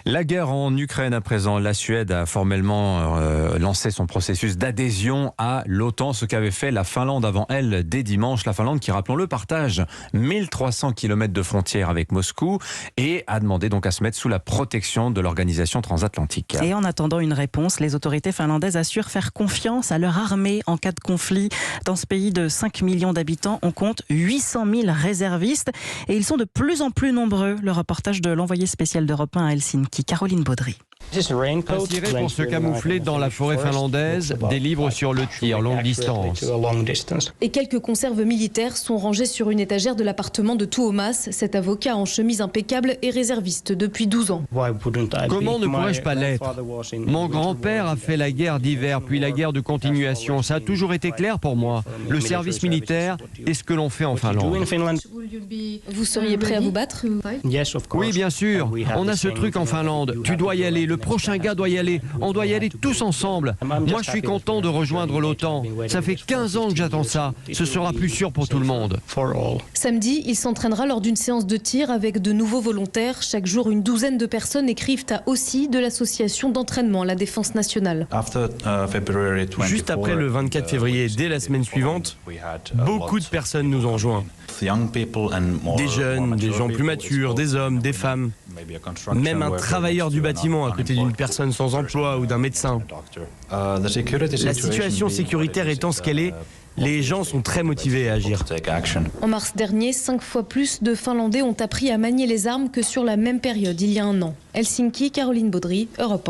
La guerre en Ukraine à présent, la Suède a formellement lancé son processus d'adhésion à l'OTAN, ce qu'avait fait la Finlande avant elle dès dimanche. La Finlande qui, rappelons-le, partage 1300 km de frontières avec Moscou et a demandé donc à se mettre sous la protection de l'organisation transatlantique. Et en attendant une réponse, les autorités finlandaises assurent faire confiance à leur armée en cas de conflit. Dans ce pays de 5 millions d'habitants, on compte 800 000 réservistes et ils sont de plus en plus nombreux. Le reportage de l'envoyé spécial d'Europe 1 à Helsinki, Caroline Baudry. Un ciré pour se camoufler dans la forêt finlandaise, des livres sur le tir longue distance. Et quelques conserves militaires sont rangées sur une étagère de l'appartement de Tuomas. Cet avocat en chemise impeccable est réserviste depuis 12 ans. Comment ne pourrais-je pas l'être? Mon grand-père a fait la guerre d'hiver, puis la guerre de continuation. Ça a toujours été clair pour moi. Le service militaire est ce que l'on fait en Finlande. Vous seriez prêt à vous battre? Oui, bien sûr. On a ce truc en Finlande. Tu dois y aller. Le prochain gars doit y aller. On doit y aller tous ensemble. Moi, je suis content de rejoindre l'OTAN. Ça fait 15 ans que j'attends ça. Ce sera plus sûr pour tout le monde. Samedi, il s'entraînera lors d'une séance de tir avec de nouveaux volontaires. Chaque jour, une douzaine de personnes écrivent à aussi de l'association d'entraînement La Défense Nationale. Juste après le 24 février, dès la semaine suivante, beaucoup de personnes nous ont joints. Des jeunes, des gens plus matures, des hommes, des femmes. Même un travailleur du bâtiment à côté d'une personne sans emploi ou d'un médecin. La situation sécuritaire étant ce qu'elle est, les gens sont très motivés à agir. En mars dernier, 5 fois plus de Finlandais ont appris à manier les armes que sur la même période il y a un an. Helsinki, Caroline Baudry, Europe 1.